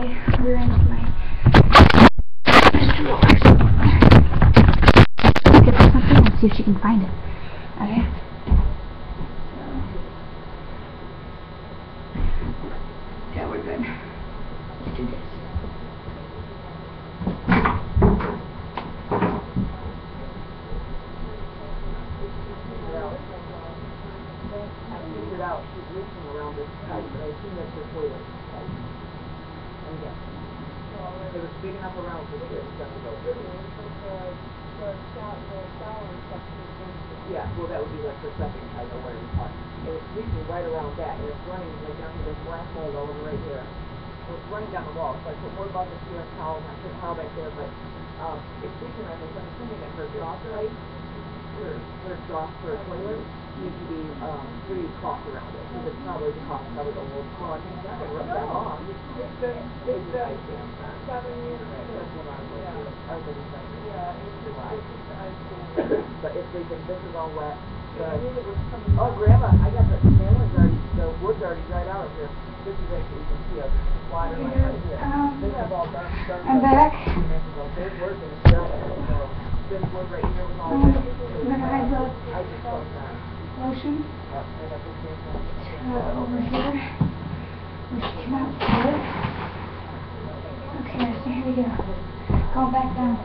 I rearranged my drawers. Get something and see if she can find it. Okay? Yeah, we're good. Let's do this. I figured out she's reaching around this pipe, but I assume that's her toilet pipe. And yes. It was big enough around for here, it's gonna go. Yeah, well that would be like the second pipe or whatever you call it. And it's reaching right around that, and it's running like down to this black hole over right here. So it's running down the wall, so I put more buckets here and towels, and I put a towel back there, but it's reaching around this. I'm assuming that her exhaust pipe, her exhaust for a toilet, needs to be pretty caulk around it, because it's probably the caulk covered a little. Well, I think it's not going to rip that off. It's the 7 years. But it's leaking. This is all wet. Oh, Grandma, I got the paneling already, the wood's already dried out up here. This is actually, you can see a water line right here. This is all done. I'm back. This is all good work, and it's done. So this wood right here was all wet. I just closed that. Lotion. Yep, I got this here. Over here. Which came out good. Okay, so here we go. Going back down.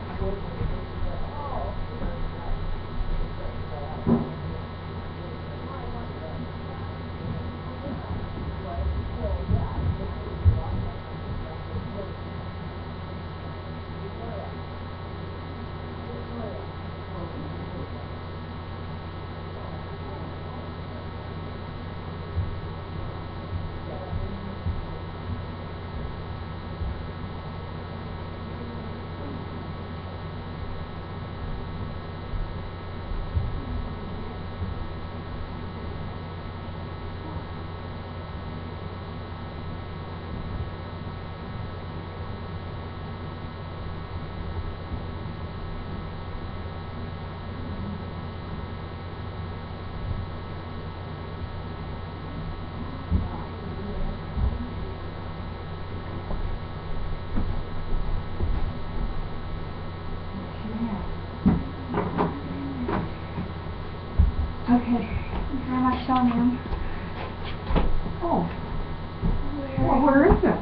Okay, Grandma's showing him. Oh. Well, where is it?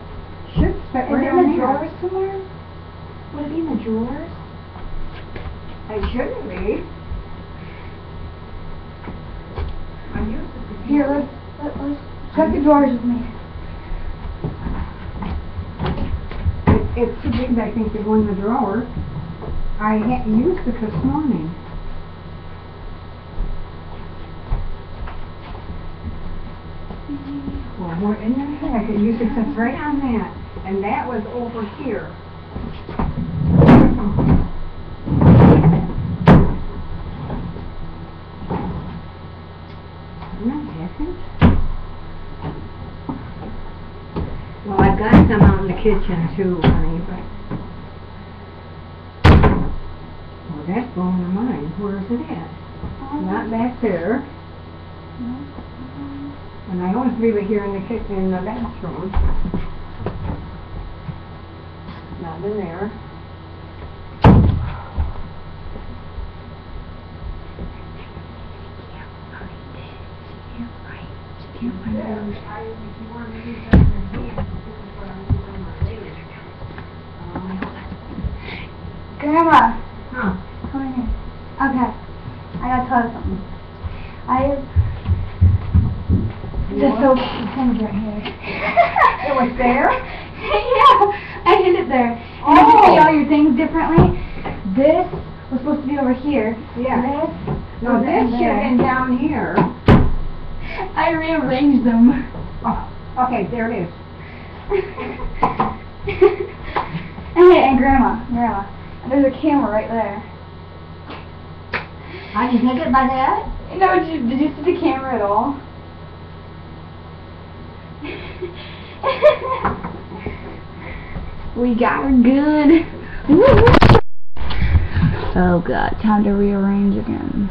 Should fit right in on the there. drawers somewhere? Would it be in the drawers? It shouldn't be. I used it. Here, let's check the drawers with me. It's too big, I think, to go in the drawer. I hadn't used it this morning. Well, what in the heck? It used to sit right on that. And that was over here. No, it hasn't. Well, I've got some out in the kitchen too, honey, but... Well, that's blowing my mind. Where is it at? Not back there. And I always leave it here in the kitchen, in the bathroom. Not in there. Grandma! Huh? Come in here. Okay. I gotta tell you something. The soap thing's right here. It was there? Yeah, I hid it there. And if you see all your things differently, this was supposed to be over here. Yeah. This No, was this in should there. have been down here. I rearranged them. Oh, okay, there it is. And Grandma, there's a camera right there. I can take it by that? No, did you see the camera at all? We got her good. Oh God, time to rearrange again.